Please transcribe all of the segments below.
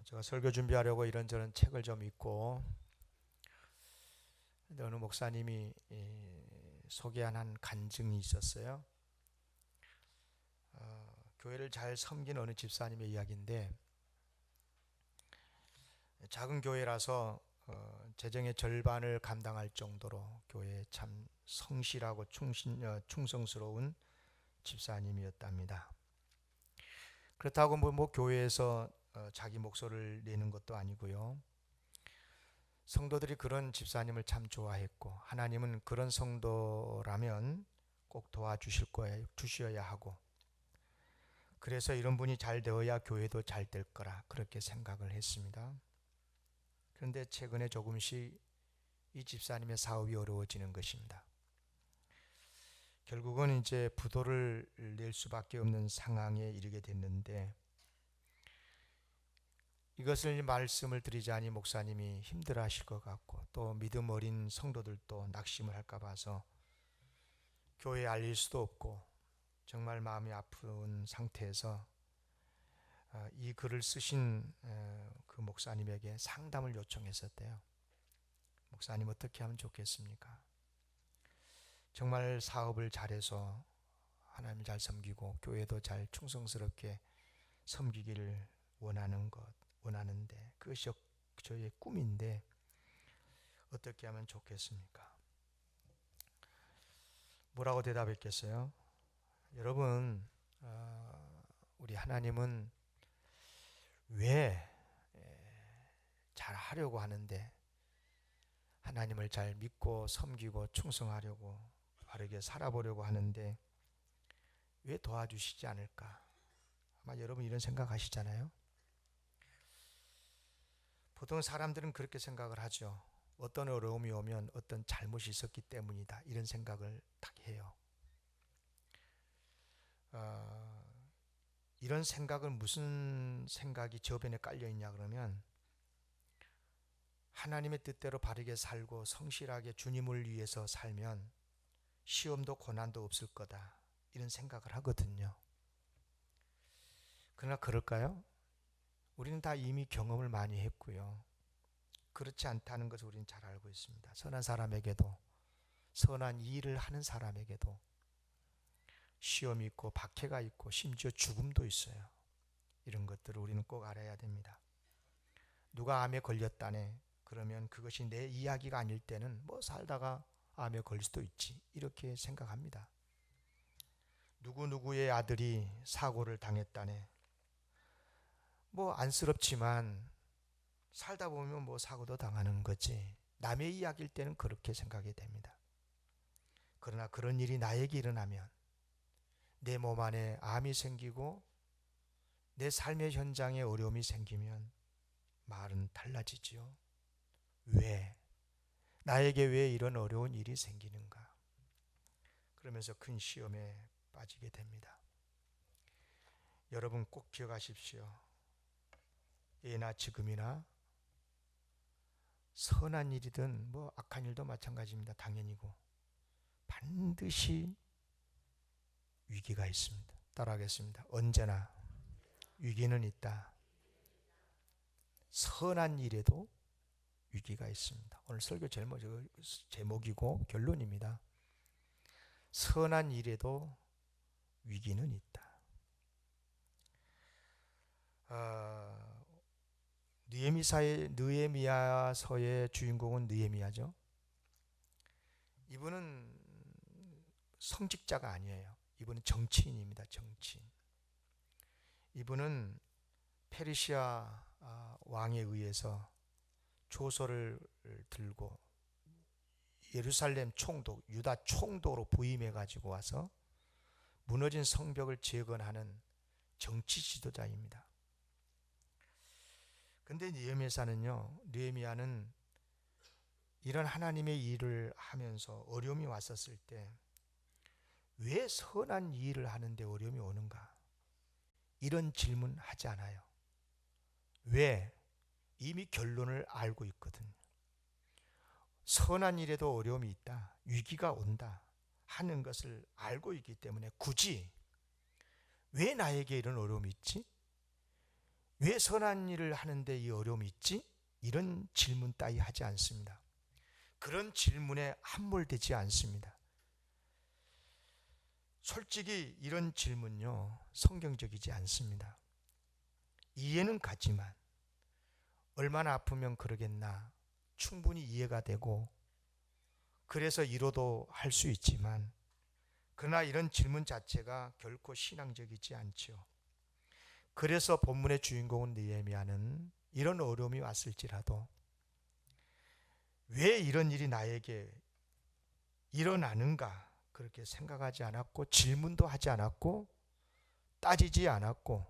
제가 설교 준비하려고 이런저런 책을 좀 읽고, 근데 어느 목사님이 소개한 한 간증이 있었어요. 교회를 잘 섬긴 어느 집사님의 이야기인데, 작은 교회라서 재정의 절반을 감당할 정도로 교회에 참 성실하고 충성스러운 집사님이었답니다. 그렇다고 뭐 교회에서 자기 목소리를 내는 것도 아니고요. 성도들이 그런 집사님을 참 좋아했고, 하나님은 그런 성도라면 꼭 도와주실 거예요. 주셔야 하고, 그래서 이런 분이 잘 되어야 교회도 잘 될 거라 그렇게 생각을 했습니다. 그런데 최근에 조금씩 이 집사님의 사업이 어려워지는 것입니다. 결국은 이제 부도를 낼 수밖에 없는 상황에 이르게 됐는데, 이것을 말씀을 드리자니 목사님이 힘들어 하실 것 같고, 또 믿음 어린 성도들도 낙심을 할까 봐서 교회에 알릴 수도 없고 정말 마음이 아픈 상태에서 이 글을 쓰신 그 목사님에게 상담을 요청했었대요. 목사님 어떻게 하면 좋겠습니까? 정말 사업을 잘해서 하나님을 잘 섬기고 교회도 잘 충성스럽게 섬기기를 원하는데 그것이 저의 꿈인데 어떻게 하면 좋겠습니까? 뭐라고 대답했겠어요? 여러분, 우리 하나님은 왜 잘하려고 하는데, 하나님을 잘 믿고 섬기고 충성하려고 바르게 살아보려고 하는데 왜 도와주시지 않을까? 아마 여러분 이런 생각 하시잖아요. 보통 사람들은 그렇게 생각을 하죠. 어떤 어려움이 오면 어떤 잘못이 있었기 때문이다, 이런 생각을 딱 해요. 이런 생각은 무슨 생각이 저변에 깔려 있냐 그러면, 하나님의 뜻대로 바르게 살고 성실하게 주님을 위해서 살면 시험도 고난도 없을 거다, 이런 생각을 하거든요. 그러나 그럴까요? 우리는 다 이미 경험을 많이 했고요. 그렇지 않다는 것을 우리는 잘 알고 있습니다. 선한 사람에게도, 선한 일을 하는 사람에게도 시험이 있고 박해가 있고 심지어 죽음도 있어요. 이런 것들을 우리는 꼭 알아야 됩니다. 누가 암에 걸렸다네, 그러면 그것이 내 이야기가 아닐 때는 뭐 살다가 암에 걸릴 수도 있지, 이렇게 생각합니다. 누구누구의 아들이 사고를 당했다네, 뭐 안쓰럽지만 살다 보면 뭐 사고도 당하는 거지, 남의 이야기일 때는 그렇게 생각이 됩니다. 그러나 그런 일이 나에게 일어나면, 내 몸 안에 암이 생기고 내 삶의 현장에 어려움이 생기면 말은 달라지지요. 왜? 나에게 왜 이런 어려운 일이 생기는가? 그러면서 큰 시험에 빠지게 됩니다. 여러분 꼭 기억하십시오. 예나 지금이나 선한 일이든 뭐 악한 일도 마찬가지입니다. 당연히고 반드시 위기가 있습니다. 따라하겠습니다. 언제나 위기는 있다. 선한 일에도 위기가 있습니다. 오늘 설교 제목이고 결론입니다. 선한 일에도 위기는 있다. 느헤미야서의 주인공은 느헤미야죠. 이분은 성직자가 아니에요. 이분은 정치인입니다. 정치인. 이분은 페르시아 왕에 의해서 조서를 들고 예루살렘 총독, 유다 총독으로 부임해 가지고 와서 무너진 성벽을 재건하는 정치 지도자입니다. 근데 느헤미야는 이런 하나님의 일을 하면서 어려움이 왔었을 때 왜 선한 일을 하는데 어려움이 오는가? 이런 질문 하지 않아요. 왜? 이미 결론을 알고 있거든요. 선한 일에도 어려움이 있다, 위기가 온다 하는 것을 알고 있기 때문에 굳이 왜 나에게 이런 어려움이 있지? 왜 선한 일을 하는데 이 어려움이 있지? 이런 질문 따위 하지 않습니다. 그런 질문에 함몰되지 않습니다. 솔직히 이런 질문요, 성경적이지 않습니다. 이해는 가지만 얼마나 아프면 그러겠나 충분히 이해가 되고 그래서 이로도 할 수 있지만, 그러나 이런 질문 자체가 결코 신앙적이지 않죠. 그래서 본문의 주인공은 느헤미야는 이런 어려움이 왔을지라도 왜 이런 일이 나에게 일어나는가 그렇게 생각하지 않았고, 질문도 하지 않았고 따지지 않았고,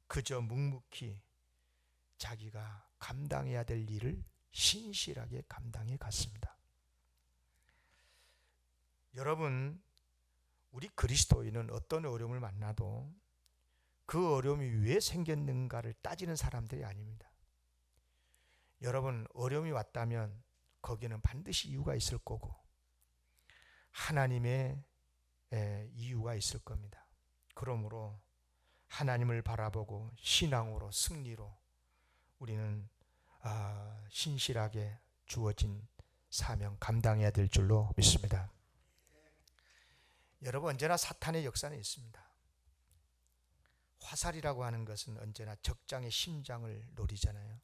그저 묵묵히 자기가 감당해야 될 일을 신실하게 감당해 갔습니다. 여러분, 우리 그리스도인은 어떤 어려움을 만나도 그 어려움이 왜 생겼는가를 따지는 사람들이 아닙니다. 여러분, 어려움이 왔다면 거기에는 반드시 이유가 있을 거고 하나님의 이유가 있을 겁니다. 그러므로 하나님을 바라보고 신앙으로 승리로 우리는 신실하게 주어진 사명 감당해야 될 줄로 믿습니다. 여러분, 언제나 사탄의 역사는 있습니다. 화살이라고 하는 것은 언제나 적장의 심장을 노리잖아요.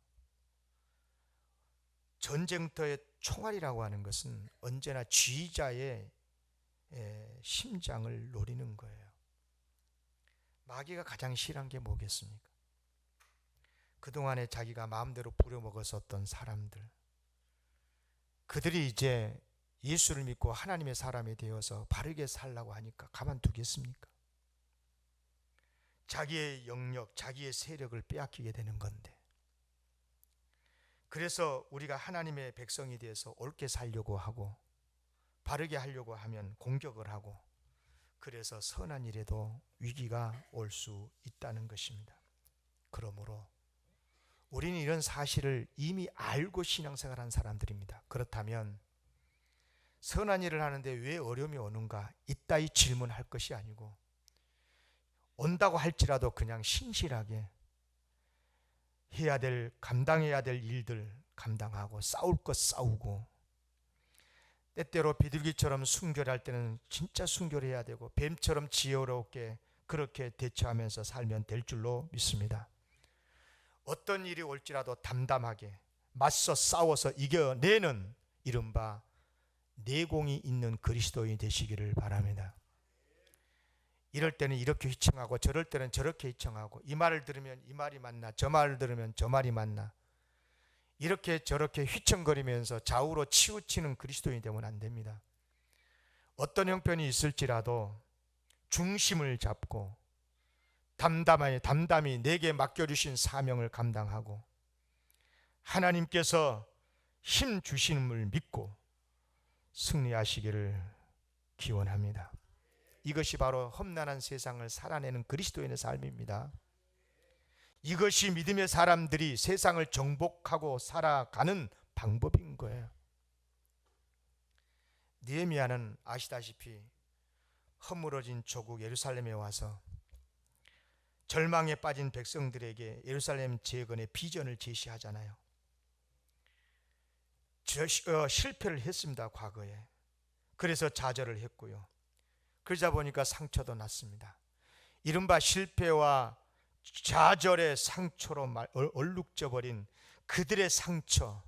전쟁터의 총알이라고 하는 것은 언제나 지휘자의 심장을 노리는 거예요. 마귀가 가장 싫어한 게 뭐겠습니까? 그동안에 자기가 마음대로 부려먹었었던 사람들, 그들이 이제 예수를 믿고 하나님의 사람이 되어서 바르게 살라고 하니까 가만두겠습니까? 자기의 영역, 자기의 세력을 빼앗기게 되는 건데, 그래서 우리가 하나님의 백성이 되어서 옳게 살려고 하고 바르게 하려고 하면 공격을 하고, 그래서 선한 일에도 위기가 올 수 있다는 것입니다. 그러므로 우리는 이런 사실을 이미 알고 신앙생활한 사람들입니다. 그렇다면 선한 일을 하는데 왜 어려움이 오는가 이따위 질문할 것이 아니고, 온다고 할지라도 그냥 신실하게 해야 될, 감당해야 될 일들 감당하고 싸울 것 싸우고, 때때로 비둘기처럼 순결할 때는 진짜 순결해야 되고 뱀처럼 지혜롭게 그렇게 대처하면서 살면 될 줄로 믿습니다. 어떤 일이 올지라도 담담하게 맞서 싸워서 이겨내는 이른바 내공이 있는 그리스도인이 되시기를 바랍니다. 이럴 때는 이렇게 휘청하고 저럴 때는 저렇게 휘청하고, 이 말을 들으면 이 말이 맞나, 저 말을 들으면 저 말이 맞나, 이렇게 저렇게 휘청거리면서 좌우로 치우치는 그리스도인이 되면 안 됩니다. 어떤 형편이 있을지라도 중심을 잡고 담담히 내게 맡겨주신 사명을 감당하고 하나님께서 힘 주심을 믿고 승리하시기를 기원합니다. 이것이 바로 험난한 세상을 살아내는 그리스도인의 삶입니다. 이것이 믿음의 사람들이 세상을 정복하고 살아가는 방법인 거예요. 느헤미야는 아시다시피 허물어진 조국 예루살렘에 와서 절망에 빠진 백성들에게 예루살렘 재건의 비전을 제시하잖아요. 실패를 했습니다, 과거에. 그래서 좌절을 했고요. 그러자 보니까 상처도 났습니다. 이른바 실패와 좌절의 상처로 얼룩져 버린 그들의 상처,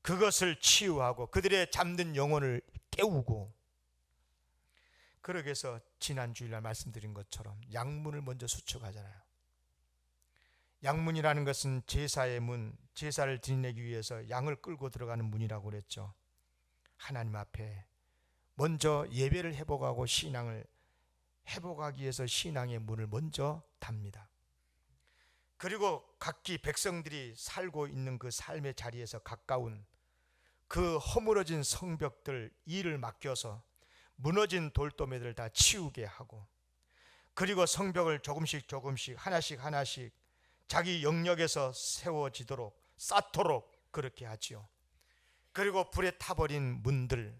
그것을 치유하고 그들의 잠든 영혼을 깨우고, 그러기 위해서 지난 주일날 말씀드린 것처럼 양문을 먼저 수축하잖아요. 양문이라는 것은 제사의 문, 제사를 드리기 위해서 양을 끌고 들어가는 문이라고 그랬죠. 하나님 앞에 먼저 예배를 회복하고 신앙을 회복하기 위해서 신앙의 문을 먼저 답니다. 그리고 각기 백성들이 살고 있는 그 삶의 자리에서 가까운 그 허물어진 성벽들 일을 맡겨서 무너진 돌도매들을 다 치우게 하고, 그리고 성벽을 조금씩 하나씩 자기 영역에서 세워지도록 쌓도록 그렇게 하지요. 그리고 불에 타버린 문들,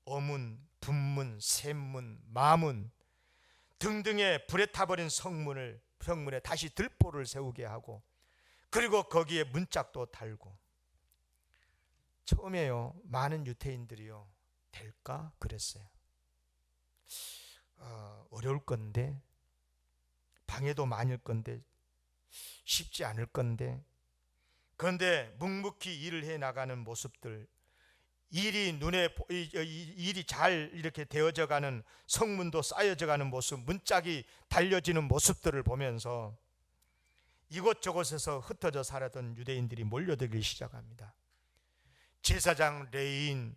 어문, 분문, 샘문, 마문 등등의 불에 타버린 성문에 다시 들보를 세우게 하고, 그리고 거기에 문짝도 달고. 처음에요, 많은 유대인들이요, 될까 그랬어요. 어려울 건데, 방해도 많을 건데, 쉽지 않을 건데. 그런데 묵묵히 일을 해 나가는 모습들, 일이 잘 이렇게 되어져 가는, 성문도 쌓여져 가는 모습, 문짝이 달려지는 모습들을 보면서 이곳저곳에서 흩어져 살았던 유대인들이 몰려들기 시작합니다. 제사장, 레위인,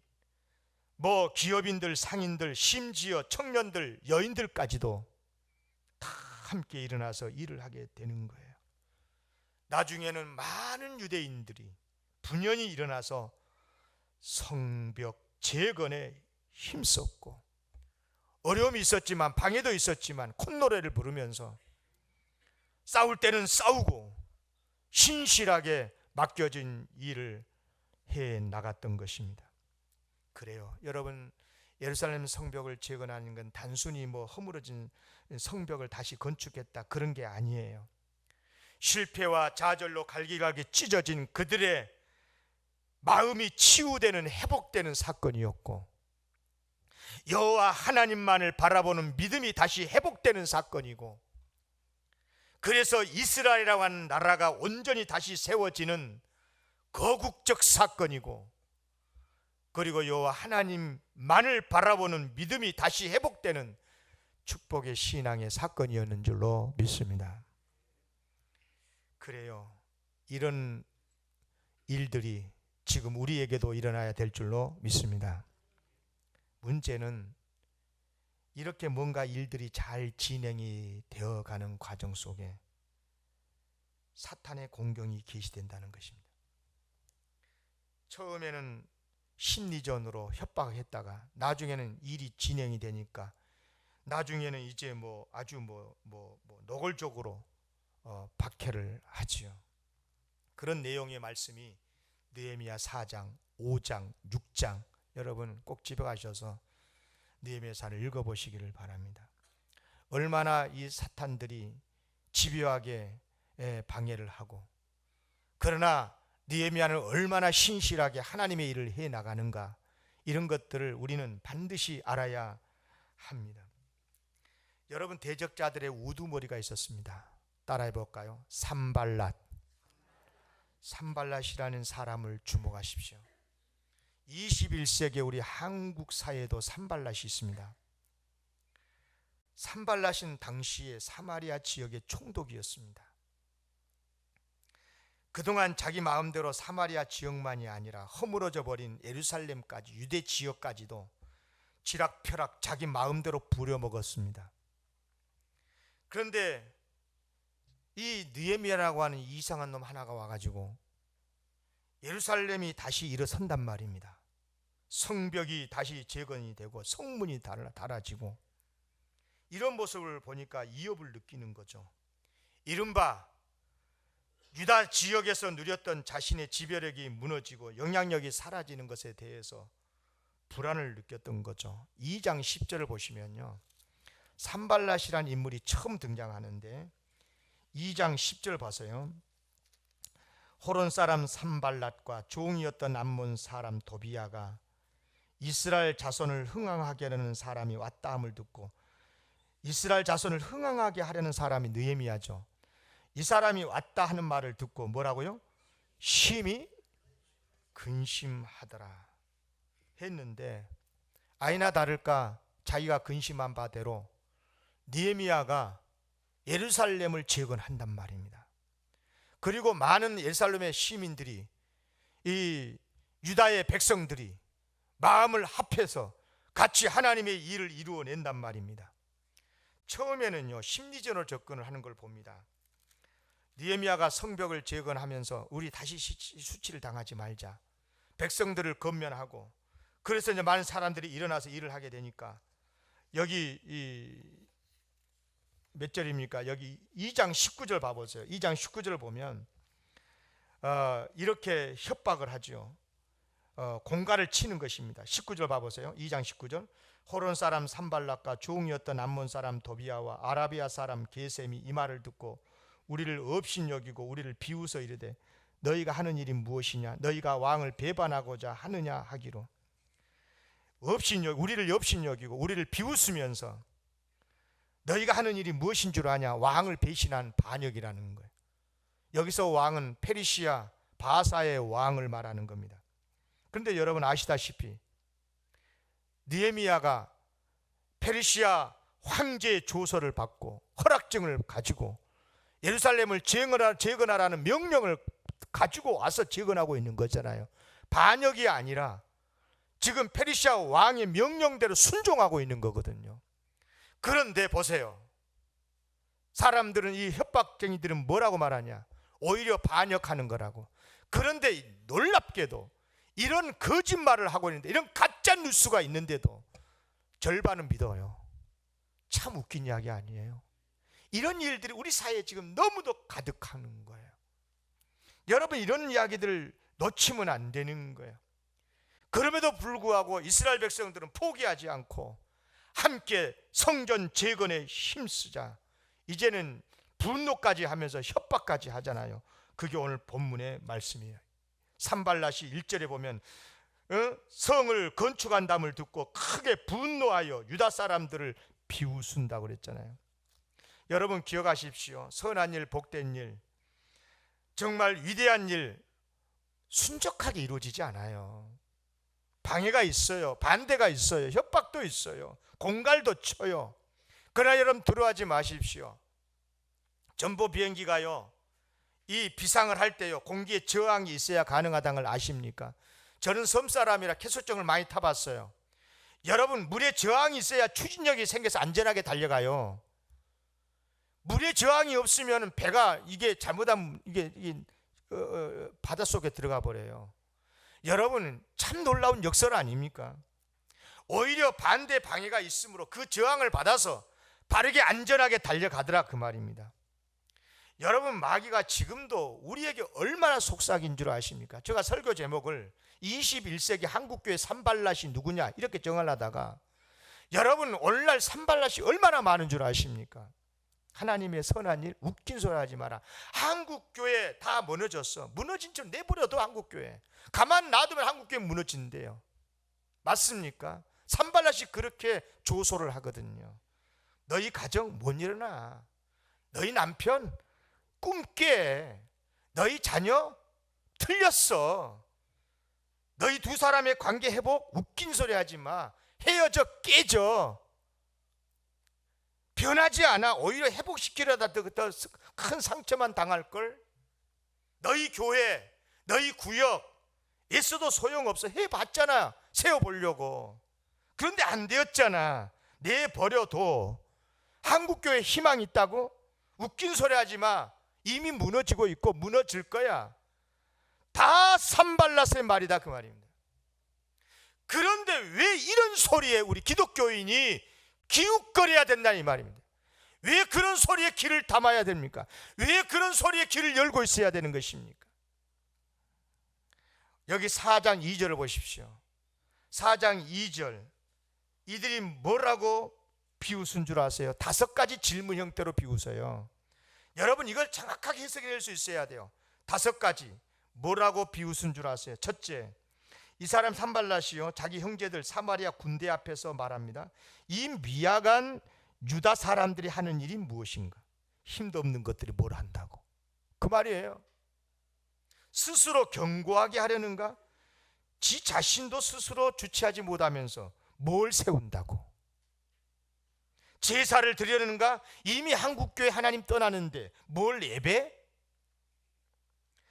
기업인들, 상인들, 심지어 청년들, 여인들까지도 다 함께 일어나서 일을 하게 되는 거예요. 나중에는 많은 유대인들이 분연히 일어나서 성벽 재건에 힘썼고, 어려움이 있었지만, 방해도 있었지만 콧노래를 부르면서 싸울 때는 싸우고 신실하게 맡겨진 일을 해 나갔던 것입니다. 그래요, 여러분, 예루살렘 성벽을 재건하는 건 단순히 허물어진 성벽을 다시 건축했다, 그런 게 아니에요. 실패와 좌절로 갈기갈기 찢어진 그들의 마음이 치유되는, 회복되는 사건이었고, 여호와 하나님만을 바라보는 믿음이 다시 회복되는 사건이고, 그래서 이스라엘이라고 하는 나라가 온전히 다시 세워지는 거국적 사건이고, 그리고 여호와 하나님만을 바라보는 믿음이 다시 회복되는 축복의 신앙의 사건이었는 줄로 믿습니다. 그래요, 이런 일들이 지금 우리에게도 일어나야 될 줄로 믿습니다. 문제는 이렇게 뭔가 일들이 잘 진행이 되어가는 과정 속에 사탄의 공격이 개시된다는 것입니다. 처음에는 심리전으로 협박했다가 나중에는 일이 진행이 되니까 나중에는 이제 아주 노골적으로 박해를 하지요. 그런 내용의 말씀이 느헤미야 4장, 5장, 6장, 여러분 꼭 집에 가셔서 느헤미야서를 읽어보시기를 바랍니다. 얼마나 이 사탄들이 집요하게 방해를 하고, 그러나 느헤미야는 얼마나 신실하게 하나님의 일을 해 나가는가, 이런 것들을 우리는 반드시 알아야 합니다. 여러분, 대적자들의 우두머리가 있었습니다. 따라해 볼까요? 산발랏이라는 사람을 주목하십시오. 21세기 우리 한국 사회에도 산발랏이 있습니다. 산발랏은 당시에 사마리아 지역의 총독이었습니다. 그동안 자기 마음대로 사마리아 지역만이 아니라 허물어져 버린 예루살렘까지, 유대 지역까지도 지락펴락 자기 마음대로 부려먹었습니다. 그런데 이 느헤미야라고 하는 이상한 놈 하나가 와가지고 예루살렘이 다시 일어선단 말입니다. 성벽이 다시 재건이 되고 성문이 달아지고, 이런 모습을 보니까 이업을 느끼는 거죠. 이른바 유다 지역에서 누렸던 자신의 지배력이 무너지고 영향력이 사라지는 것에 대해서 불안을 느꼈던 거죠. 2장 10절을 보시면요, 산발랏이라는 인물이 처음 등장하는데 2장 10절 봐서요, 호론 사람 산발랏과 종이었던 암몬 사람 도비야가 이스라엘 자손을 흥왕하게 하려는 사람이 왔다 함을 듣고, 이스라엘 자손을 흥왕하게 하려는 사람이 느헤미야죠. 이 사람이 왔다 하는 말을 듣고 뭐라고요? 심히 근심하더라 했는데, 아니나 다를까 자기가 근심한 바대로 느헤미야가 예루살렘을 재건한단 말입니다. 그리고 많은 예루살렘의 시민들이, 이 유다의 백성들이 마음을 합해서 같이 하나님의 일을 이루어낸단 말입니다. 처음에는요, 심리전으로 접근을 하는 걸 봅니다. 느헤미야가 성벽을 재건하면서 우리 다시 수치를 당하지 말자, 백성들을 건면하고, 그래서 이제 많은 사람들이 일어나서 일을 하게 되니까, 여기 몇 절입니까? 여기 2장 19절 봐보세요. 2장 19절을 보면 이렇게 협박을 하죠. 공갈을 치는 것입니다. 19절 봐보세요. 2장 19절. 호론 사람 산발랏과 종이었던 암몬 사람 도비야와 아라비아 사람 게셈이 이 말을 듣고 우리를 업신여기고 우리를 비웃어 이르되 너희가 하는 일이 무엇이냐? 너희가 왕을 배반하고자 하느냐 하기로. 우리를 업신여기고 우리를 비웃으면서 너희가 하는 일이 무엇인 줄 아냐? 왕을 배신한 반역이라는 거예요. 여기서 왕은 페르시아 바사의 왕을 말하는 겁니다. 그런데 여러분 아시다시피 느헤미야가 페르시아 황제의 조서를 받고 허락증을 가지고 예루살렘을 재건하라는 명령을 가지고 와서 재건하고 있는 거잖아요. 반역이 아니라 지금 페르시아 왕의 명령대로 순종하고 있는 거거든요. 그런데 보세요. 사람들은, 이 협박쟁이들은 뭐라고 말하냐? 오히려 반역하는 거라고. 그런데 놀랍게도 이런 거짓말을 하고 있는데, 이런 가짜 뉴스가 있는데도 절반은 믿어요. 참 웃긴 이야기 아니에요? 이런 일들이 우리 사회에 지금 너무도 가득하는 거예요. 여러분, 이런 이야기들을 놓치면 안 되는 거예요. 그럼에도 불구하고 이스라엘 백성들은 포기하지 않고 함께 성전 재건에 힘쓰자. 이제는 분노까지 하면서 협박까지 하잖아요. 그게 오늘 본문의 말씀이에요. 산발랏이 1절에 보면 성을 건축한담을 듣고 크게 분노하여 유다 사람들을 비웃은다고 그랬잖아요. 여러분 기억하십시오. 선한 일, 복된 일, 정말 위대한 일 순적하게 이루어지지 않아요. 방해가 있어요. 반대가 있어요. 협박도 있어요. 공갈도 쳐요. 그러나 여러분 두려워하지 마십시오. 전보 비행기가요, 이 비상을 할 때요, 공기에 저항이 있어야 가능하다는 걸 아십니까? 저는 섬사람이라 캐소정을 많이 타봤어요. 여러분, 물에 저항이 있어야 추진력이 생겨서 안전하게 달려가요. 물에 저항이 없으면 배가 이게 잘못하면 이게 바닷속에 들어가 버려요. 여러분, 참 놀라운 역설 아닙니까? 오히려 반대 방해가 있으므로 그 저항을 받아서 바르게 안전하게 달려가더라, 그 말입니다. 여러분, 마귀가 지금도 우리에게 얼마나 속삭인 줄 아십니까? 제가 설교 제목을 21세기 한국교회 산발랏이 누구냐 이렇게 정하려다가, 여러분 오늘날 산발랏이 얼마나 많은 줄 아십니까? 하나님의 선한 일, 웃긴 소리 하지 마라. 한국교회 다 무너졌어. 무너진 줄 내버려둬. 한국교회 가만 놔두면 한국교회 무너진대요. 맞습니까? 산발랏이 그렇게 조소를 하거든요. 너희 가정 못 일어나. 너희 남편 꿈 깨. 너희 자녀 틀렸어. 너희 두 사람의 관계 회복 웃긴 소리 하지 마. 헤어져 깨져. 변하지 않아. 오히려 회복시키려다 더 큰 상처만 당할걸. 너희 교회, 너희 구역 애써도 소용없어. 해봤잖아. 세워보려고. 그런데 안 되었잖아. 내버려둬. 한국교회 희망 있다고? 웃긴 소리 하지 마. 이미 무너지고 있고 무너질 거야. 다 산발랏의 말이다, 그 말입니다. 그런데 왜 이런 소리에 우리 기독교인이 기웃거려야 된다, 이 말입니다. 왜 그런 소리에 귀를 담아야 됩니까? 왜 그런 소리에 귀를 열고 있어야 되는 것입니까? 여기 4장 2절을 보십시오. 4장 2절, 이들이 뭐라고 비웃은 줄 아세요? 5가지 질문 형태로 비웃어요. 여러분, 이걸 정확하게 해석할 수 있어야 돼요. 5가지 뭐라고 비웃은 줄 아세요? 첫째, 이 사람 산발랏이요, 자기 형제들 사마리아 군대 앞에서 말합니다. 이 미약한 유다 사람들이 하는 일이 무엇인가? 힘도 없는 것들이 뭘 한다고, 그 말이에요. 스스로 견고하게 하려는가? 지 자신도 스스로 주체하지 못하면서 뭘 세운다고? 제사를 드리려는가? 이미 한국교회 하나님 떠나는데 뭘 예배?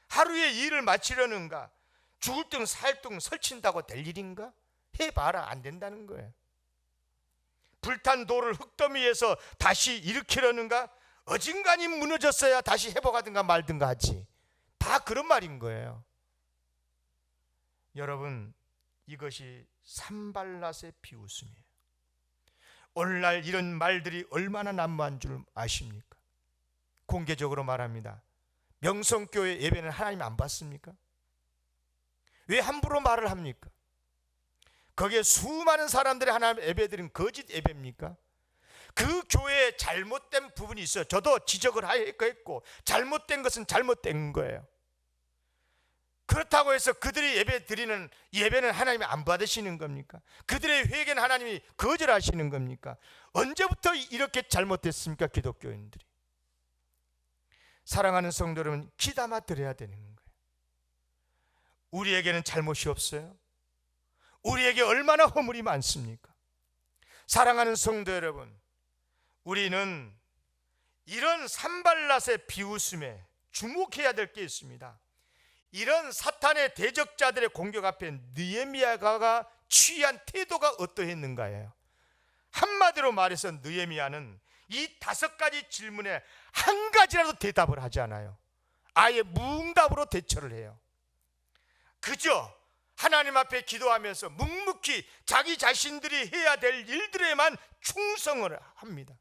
하루의 일을 마치려는가? 죽을 등 살 등 설친다고 될 일인가? 해봐라, 안 된다는 거예요. 불탄 돌을 흙더미에서 다시 일으키려는가? 어진간히 무너졌어야 다시 회복하든가 말든가 하지. 다 그런 말인 거예요. 여러분, 이것이 산발랏의 비웃음이에요. 오늘날 이런 말들이 얼마나 난무한 줄 아십니까? 공개적으로 말합니다. 명성교회 예배는 하나님 안 받습니까? 왜 함부로 말을 합니까? 거기에 수많은 사람들이 하나님 예배드린 거짓 예배입니까? 그 교회에 잘못된 부분이 있어요. 저도 지적을 했고 잘못된 것은 잘못된 거예요. 그렇다고 해서 그들이 예배 드리는 예배는 하나님이 안 받으시는 겁니까? 그들의 회개는 하나님이 거절하시는 겁니까? 언제부터 이렇게 잘못됐습니까? 기독교인들이. 사랑하는 성도 여러분, 귀담아 들어야 되는 거예요. 우리에게는 잘못이 없어요? 우리에게 얼마나 허물이 많습니까? 사랑하는 성도 여러분, 우리는 이런 산발랏의 비웃음에 주목해야 될 게 있습니다. 이런 사탄의 대적자들의 공격 앞에 느헤미야가 취한 태도가 어떠했는가예요. 한마디로 말해서 느헤미야는 이 5가지 질문에 한 가지라도 대답을 하지 않아요. 아예 무응답으로 대처를 해요. 그저 하나님 앞에 기도하면서 묵묵히 자기 자신들이 해야 될 일들에만 충성을 합니다.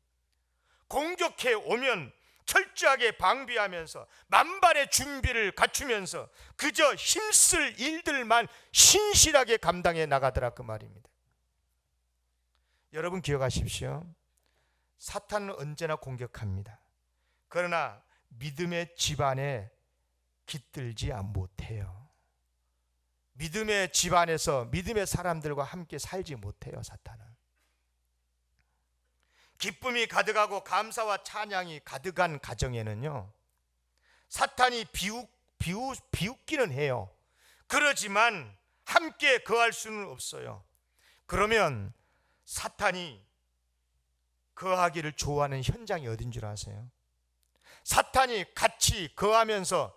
공격해 오면 철저하게 방비하면서 만반의 준비를 갖추면서 그저 힘쓸 일들만 신실하게 감당해 나가더라, 그 말입니다. 여러분 기억하십시오. 사탄은 언제나 공격합니다. 그러나 믿음의 집안에 깃들지 못해요. 믿음의 집안에서 믿음의 사람들과 함께 살지 못해요, 사탄은. 기쁨이 가득하고 감사와 찬양이 가득한 가정에는요, 사탄이 비웃기는 해요. 그러지만 함께 거할 수는 없어요. 그러면 사탄이 거하기를 좋아하는 현장이 어딘 줄 아세요? 사탄이 같이 거하면서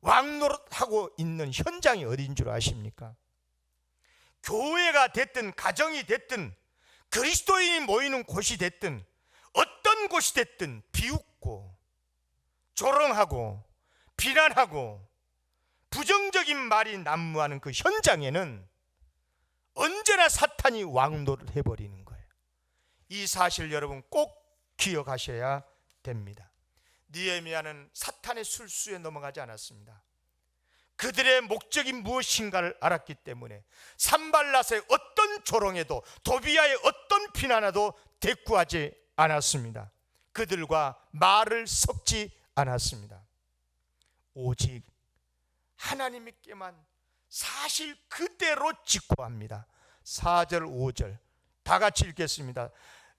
왕노릇하고 있는 현장이 어딘 줄 아십니까? 교회가 됐든 가정이 됐든 그리스도인이 모이는 곳이 됐든 어떤 곳이 됐든 비웃고 조롱하고 비난하고 부정적인 말이 난무하는 그 현장에는 언제나 사탄이 왕노를 해버리는 거예요. 이 사실 여러분 꼭 기억하셔야 됩니다. 느헤미야는 사탄의 술수에 넘어가지 않았습니다. 그들의 목적이 무엇인가를 알았기 때문에 산발랏의 어떤 조롱에도 도비야의 어떤 비난에도 대꾸하지 않았습니다. 그들과 말을 섞지 않았습니다. 오직 하나님께만 사실 그대로 직구합니다. 4절 5절 다 같이 읽겠습니다.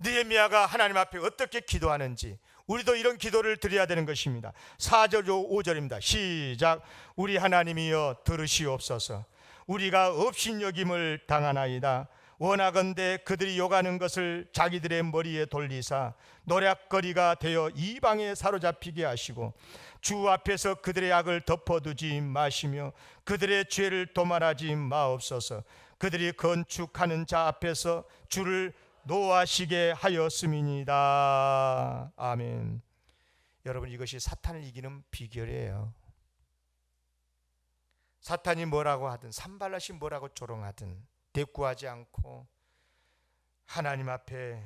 느헤미야가 하나님 앞에 어떻게 기도하는지 우리도 이런 기도를 드려야 되는 것입니다. 4절 5절입니다. 시작. 우리 하나님이여 들으시옵소서. 우리가 업신여김을 당하나이다. 원하건대 그들이 욕하는 것을 자기들의 머리에 돌리사 노략거리가 되어 이방에 사로잡히게 하시고 주 앞에서 그들의 악을 덮어두지 마시며 그들의 죄를 도말하지 마옵소서. 그들이 건축하는 자 앞에서 주를 노하시게 하였음이니이다. 아멘. 여러분, 이것이 사탄을 이기는 비결이에요. 사탄이 뭐라고 하든 산발랏이 뭐라고 조롱하든 대꾸하지 않고 하나님 앞에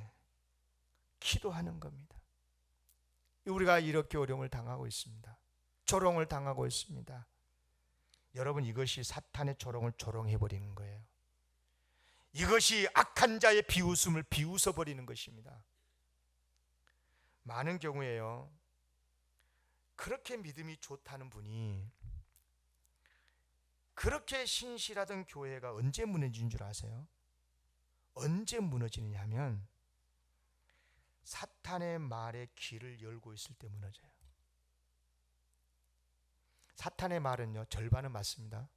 기도하는 겁니다. 우리가 이렇게 어려움을 당하고 있습니다. 조롱을 당하고 있습니다. 여러분, 이것이 사탄의 조롱을 조롱해버리는 거예요. 이것이 악한 자의 비웃음을 비웃어버리는 것입니다. 많은 경우에요, 그렇게 믿음이 좋다는 분이 그렇게 신실하던 교회가 언제 무너진 줄 아세요? 언제 무너지느냐 하면 사탄의 말에 귀를 열고 있을 때 무너져요. 사탄의 말은요, 절반은 맞습니다.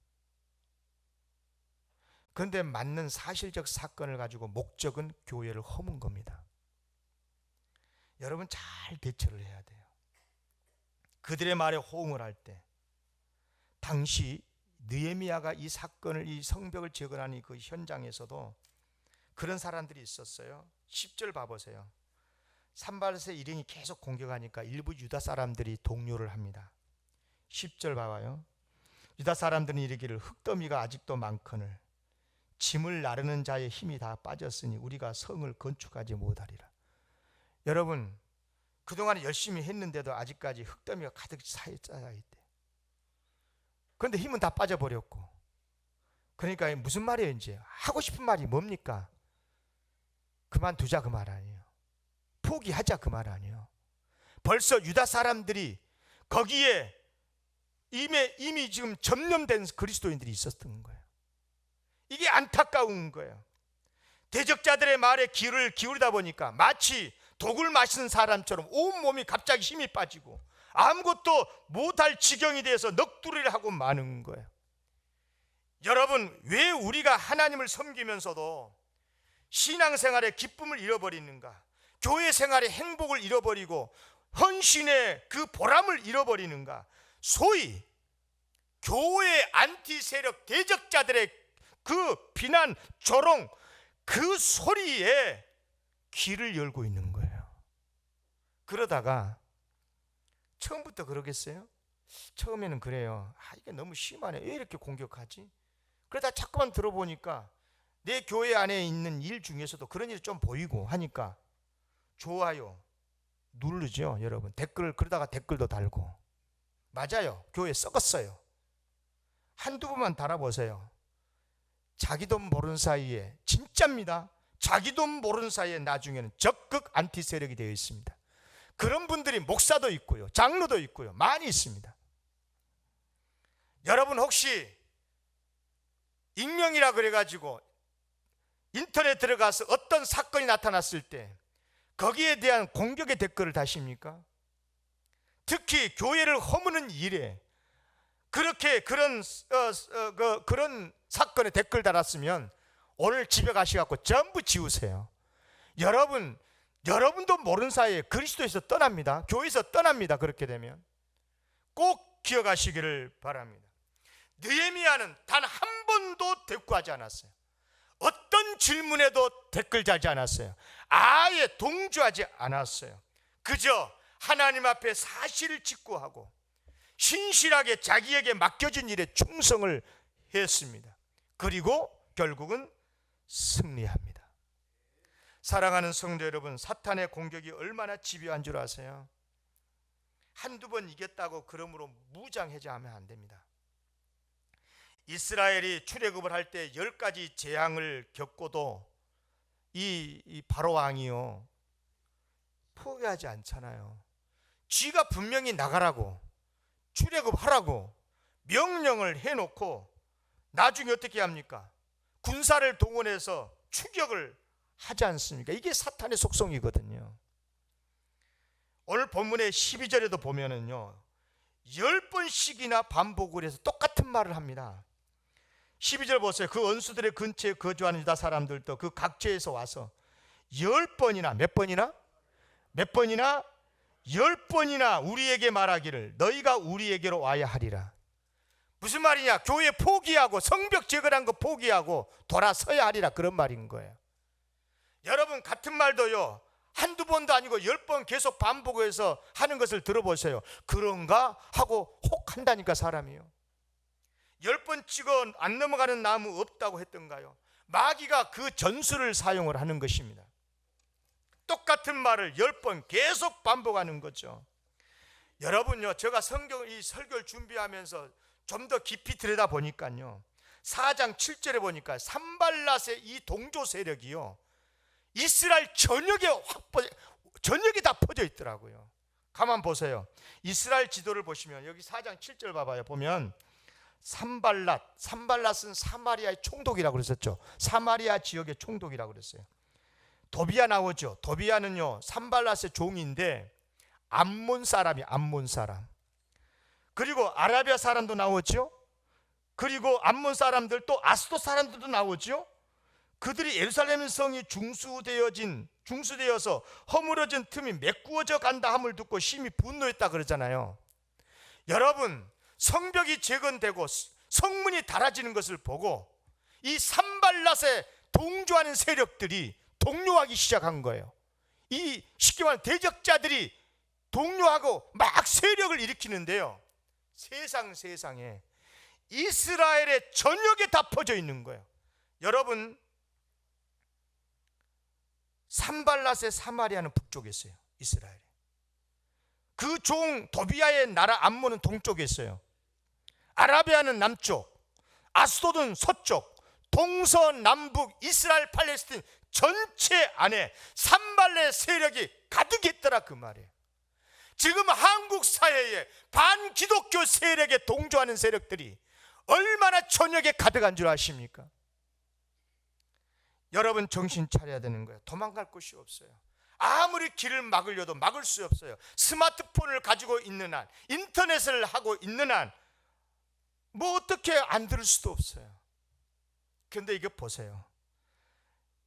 그런데 맞는 사실적 사건을 가지고 목적은 교회를 허문 겁니다. 여러분 잘 대처를 해야 돼요. 그들의 말에 호응을 할 때 당시 느헤미야가 이 사건을 이 성벽을 재건하는 그 현장에서도 그런 사람들이 있었어요. 10절 봐보세요. 산발랏의 일행이 계속 공격하니까 일부 유다 사람들이 동요를 합니다. 10절 봐봐요. 유다 사람들은 이르기를 흙더미가 아직도 많거늘 짐을 나르는 자의 힘이 다 빠졌으니 우리가 성을 건축하지 못하리라. 여러분, 그동안 열심히 했는데도 아직까지 흙더미가 가득 쌓여 있대. 그런데 힘은 다 빠져버렸고, 그러니까 무슨 말이에요? 이제 하고 싶은 말이 뭡니까? 그만두자, 그 말 아니에요. 포기하자 그 말 아니에요. 벌써 유다 사람들이 거기에 이미 지금 점령된 그리스도인들이 있었던 거예요. 이게 안타까운 거예요. 대적자들의 말에 귀를 기울이다 보니까 마치 독을 마시는 사람처럼 온몸이 갑자기 힘이 빠지고 아무것도 못할 지경이 돼서 넋두리를 하고 마는 거예요. 여러분, 왜 우리가 하나님을 섬기면서도 신앙생활의 기쁨을 잃어버리는가? 교회 생활의 행복을 잃어버리고 헌신의 그 보람을 잃어버리는가? 소위 교회 안티 세력 대적자들의 그 비난, 조롱, 그 소리에 귀를 열고 있는 거예요. 그러다가 처음부터 그러겠어요? 처음에는 그래요. 이게 너무 심하네. 왜 이렇게 공격하지? 그러다 자꾸만 들어보니까 내 교회 안에 있는 일 중에서도 그런 일이 좀 보이고 하니까 좋아요 누르죠. 여러분, 그러다가 댓글도 달고. 맞아요, 교회 썩었어요. 한두 번만 달아보세요. 자기도 모르는 사이에, 진짜입니다, 자기도 모르는 사이에 나중에는 적극 안티 세력이 되어 있습니다. 그런 분들이 목사도 있고요, 장로도 있고요, 많이 있습니다. 여러분, 혹시 익명이라 그래가지고 인터넷 들어가서 어떤 사건이 나타났을 때 거기에 대한 공격의 댓글을 다십니까? 특히 교회를 허무는 일에 그렇게 그런 사건에 댓글 달았으면 오늘 집에 가셔갖고 전부 지우세요. 여러분도 모르는 사이에 그리스도에서 떠납니다. 교회에서 떠납니다. 그렇게 되면 꼭 기억하시기를 바랍니다. 느헤미야는 단 한 번도 대꾸하지 않았어요. 어떤 질문에도 댓글 달지 않았어요. 아예 동조하지 않았어요. 그저 하나님 앞에 사실을 직구하고 신실하게 자기에게 맡겨진 일에 충성을 했습니다. 그리고 결국은 승리합니다. 사랑하는 성도 여러분, 사탄의 공격이 얼마나 집요한 줄 아세요? 한두 번 이겼다고 그러므로 무장해제하면 안 됩니다. 이스라엘이 출애굽을 할 때 10가지 재앙을 겪고도 이 바로 왕이요 포기하지 않잖아요. 쥐가 분명히 나가라고 출애굽하라고 명령을 해놓고 나중에 어떻게 합니까? 군사를 동원해서 추격을 하지 않습니까? 이게 사탄의 속성이거든요. 오늘 본문의 12절에도 보면은요 10번씩이나 반복을 해서 똑같은 말을 합니다. 12절 보세요. 그 원수들의 근처에 거주하는 유다 사람들도 그 각지에서 와서 10번이나 몇 번이나 10번이나 우리에게 말하기를 너희가 우리에게로 와야 하리라. 무슨 말이냐? 교회 포기하고 성벽 재건한 거 포기하고 돌아서야 하리라, 그런 말인 거예요. 여러분, 같은 말도요 한두 번도 아니고 10번 계속 반복해서 하는 것을 들어보세요. 그런가 하고 혹 한다니까 사람이요. 10번 찍어 안 넘어가는 나무 없다고 했던가요? 마귀가 그 전술을 사용을 하는 것입니다. 똑같은 말을 10번 계속 반복하는 거죠. 여러분요, 제가 이 설교를 준비하면서 좀 더 깊이 들여다보니까요 4장 7절에 보니까 산발랏의 이 동조 세력이요 이스라엘 전역에 다 퍼져 있더라고요. 가만 보세요. 이스라엘 지도를 보시면 여기 4장 7절 봐봐요. 보면 산발랏은 사마리아의 총독이라고 그랬었죠. 사마리아 지역의 총독이라고 그랬어요. 도비야 나오죠. 도비야는요 산발랏의 종인데 암몬 사람이 암몬 사람. 그리고 아라비아 사람도 나오죠. 그리고 암몬 사람들 또 아스도 사람들도 나오죠. 그들이 예루살렘 성이 중수되어서 허물어진 틈이 메꾸어져 간다 함을 듣고 심히 분노했다 그러잖아요. 여러분, 성벽이 재건되고 성문이 닳아지는 것을 보고 이 산발랏에 동조하는 세력들이 동요하기 시작한 거예요. 이 쉽게 말하면 대적자들이 동요하고 막 세력을 일으키는데요, 세상에 이스라엘의 전역에 다 퍼져 있는 거예요. 여러분, 산발랏의 사마리아는 북쪽에 있어요. 이스라엘. 그 종 도비야의 나라 암몬은 동쪽에 있어요. 아라비아는 남쪽, 아스돗은 서쪽, 동서남북 이스라엘 팔레스틴 전체 안에 산발의 세력이 가득했더라 그 말이에요. 지금 한국 사회에 반기독교 세력에 동조하는 세력들이 얼마나 전역에 가득한 줄 아십니까? 여러분 정신 차려야 되는 거예요. 도망갈 곳이 없어요. 아무리 길을 막으려도 막을 수 없어요. 스마트폰을 가지고 있는 한, 인터넷을 하고 있는 한 뭐 어떻게 안 들을 수도 없어요. 그런데 이거 보세요.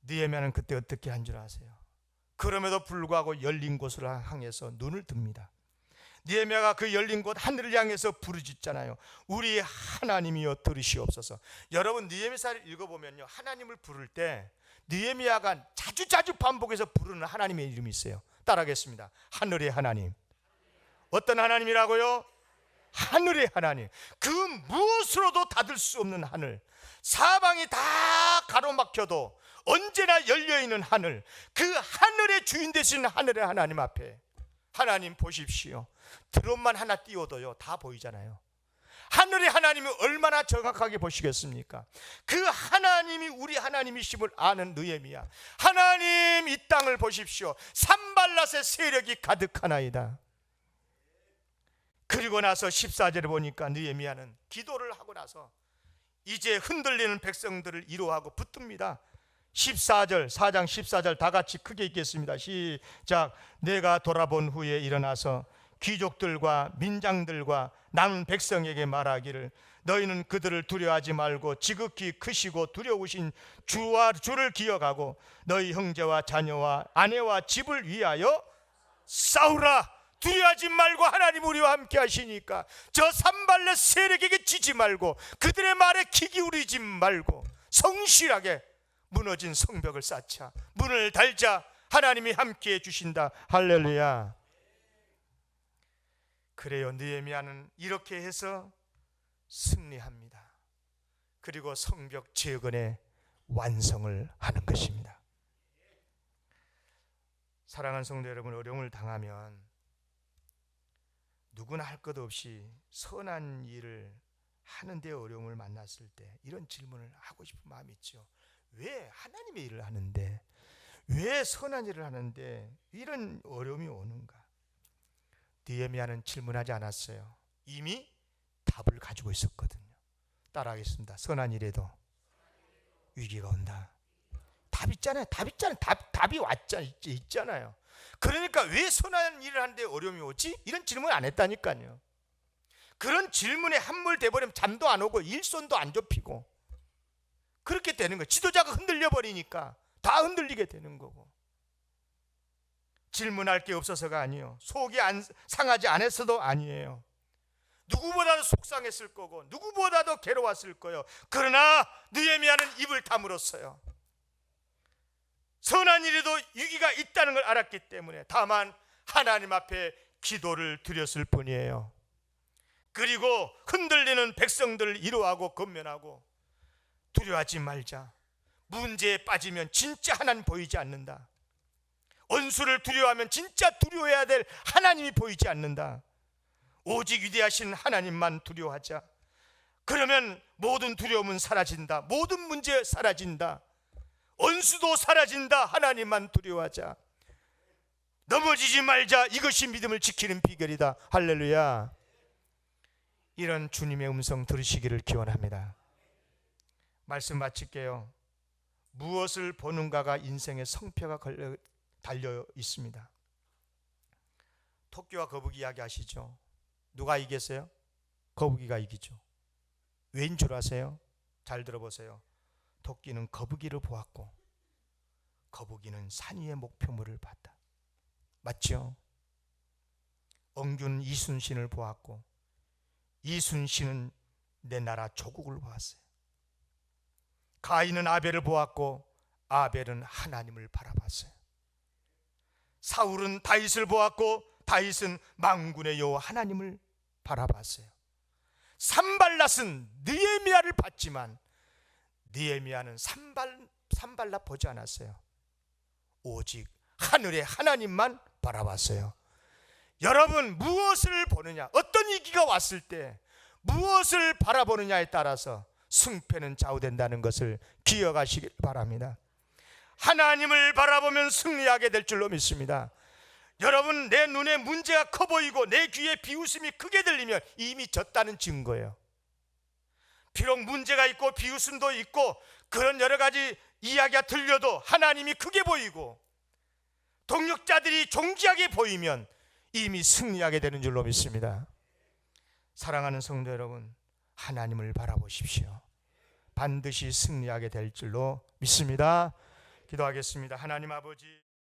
느헤미야는 그때 어떻게 한 줄 아세요? 그럼에도 불구하고 열린 곳을 향해서 눈을 듭니다. 느헤미야가 그 열린 곳 하늘을 향해서 부르짖잖아요. 우리 하나님이여 들으시옵소서. 여러분 느헤미야를 읽어보면요, 하나님을 부를 때 느헤미야가 자주 반복해서 부르는 하나님의 이름이 있어요. 따라하겠습니다. 하늘의 하나님. 어떤 하나님이라고요? 하늘의 하나님. 그 무엇으로도 닫을 수 없는 하늘, 사방이 다 가로막혀도 언제나 열려있는 하늘, 그 하늘의 주인 되신 하늘의 하나님 앞에, 하나님 보십시오. 드론만 하나 띄워도요 다 보이잖아요. 하늘의 하나님이 얼마나 정확하게 보시겠습니까? 그 하나님이 우리 하나님이심을 아는 느헤미야, 하나님 이 땅을 보십시오. 산발랏의 세력이 가득하나이다. 그리고 나서 14절에 보니까 느헤미야는 기도를 하고 나서 이제 흔들리는 백성들을 위로하고 붙듭니다. 14절, 4장 14절 다 같이 크게 읽겠습니다. 시작. 내가 돌아본 후에 일어나서 귀족들과 민장들과 남은 백성에게 말하기를 너희는 그들을 두려워하지 말고 지극히 크시고 두려우신 주를 기억하고 너희 형제와 자녀와 아내와 집을 위하여 싸우라. 두려워하지 말고 하나님 우리와 함께 하시니까 저 산발렛 세력에게 지지 말고 그들의 말에 귀 기울이지 말고 성실하게 무너진 성벽을 쌓자, 문을 달자. 하나님이 함께 해주신다. 할렐루야. 그래요, 느헤미야는 이렇게 해서 승리합니다. 그리고 성벽 재건의 완성을 하는 것입니다. 사랑하는 성도 여러분, 어려움을 당하면 누구나 할 것 없이 선한 일을 하는데 어려움을 만났을 때 이런 질문을 하고 싶은 마음이 있죠. 왜 하나님의 일을 하는데, 왜 선한 일을 하는데 이런 어려움이 오는가? 느헤미야는 질문하지 않았어요. 이미 답을 가지고 있었거든요. 따라하겠습니다. 선한 일에도 위기가 온다. 답 있잖아요. 답이 있잖아요. 그러니까 왜 선한 일을 하는데 어려움이 오지? 이런 질문 안 했다니까요. 그런 질문에 함몰돼 버리면 잠도 안 오고 일손도 안 접히고 그렇게 되는 거예요. 지도자가 흔들려 버리니까 다 흔들리게 되는 거고. 질문할 게 없어서가 아니에요. 속이 상하지 않았어도 아니에요. 누구보다도 속상했을 거고 누구보다도 괴로웠을 거예요. 그러나 느헤미야는 입을 다물었어요. 선한 일에도 위기가 있다는 걸 알았기 때문에 다만 하나님 앞에 기도를 드렸을 뿐이에요. 그리고 흔들리는 백성들을 위로하고 건면하고 두려워하지 말자. 문제에 빠지면 진짜 하나님 보이지 않는다. 원수를 두려워하면 진짜 두려워해야 될 하나님이 보이지 않는다. 오직 위대하신 하나님만 두려워하자. 그러면 모든 두려움은 사라진다. 모든 문제 사라진다. 원수도 사라진다. 하나님만 두려워하자. 넘어지지 말자. 이것이 믿음을 지키는 비결이다. 할렐루야. 이런 주님의 음성 들으시기를 기원합니다. 말씀 마칠게요. 무엇을 보는가가 인생의 성패가 달려 있습니다. 토끼와 거북이 이야기 아시죠? 누가 이겼어요? 거북이가 이기죠. 왜인 줄 아세요? 잘 들어보세요. 토끼는 거북이를 보았고 거북이는 산 위의 목표물을 봤다. 맞죠? 엉균 이순신을 보았고 이순신은 내 나라 조국을 보았어요. 가인은 아벨을 보았고 아벨은 하나님을 바라봤어요. 사울은 다윗을 보았고 다윗은 만군의 여호와 하나님을 바라봤어요. 산발랏은 느헤미야를 봤지만 느헤미야는 산발랏 보지 않았어요. 오직 하늘의 하나님만 바라봤어요. 여러분 무엇을 보느냐, 어떤 위기가 왔을 때 무엇을 바라보느냐에 따라서 승패는 좌우된다는 것을 기억하시길 바랍니다. 하나님을 바라보면 승리하게 될 줄로 믿습니다. 여러분, 내 눈에 문제가 커 보이고 내 귀에 비웃음이 크게 들리면 이미 졌다는 증거예요. 비록 문제가 있고 비웃음도 있고 그런 여러 가지 이야기가 들려도 하나님이 크게 보이고 동력자들이 존귀하게 보이면 이미 승리하게 되는 줄로 믿습니다. 사랑하는 성도 여러분, 하나님을 바라보십시오. 반드시 승리하게 될 줄로 믿습니다. 기도하겠습니다. 하나님 아버지,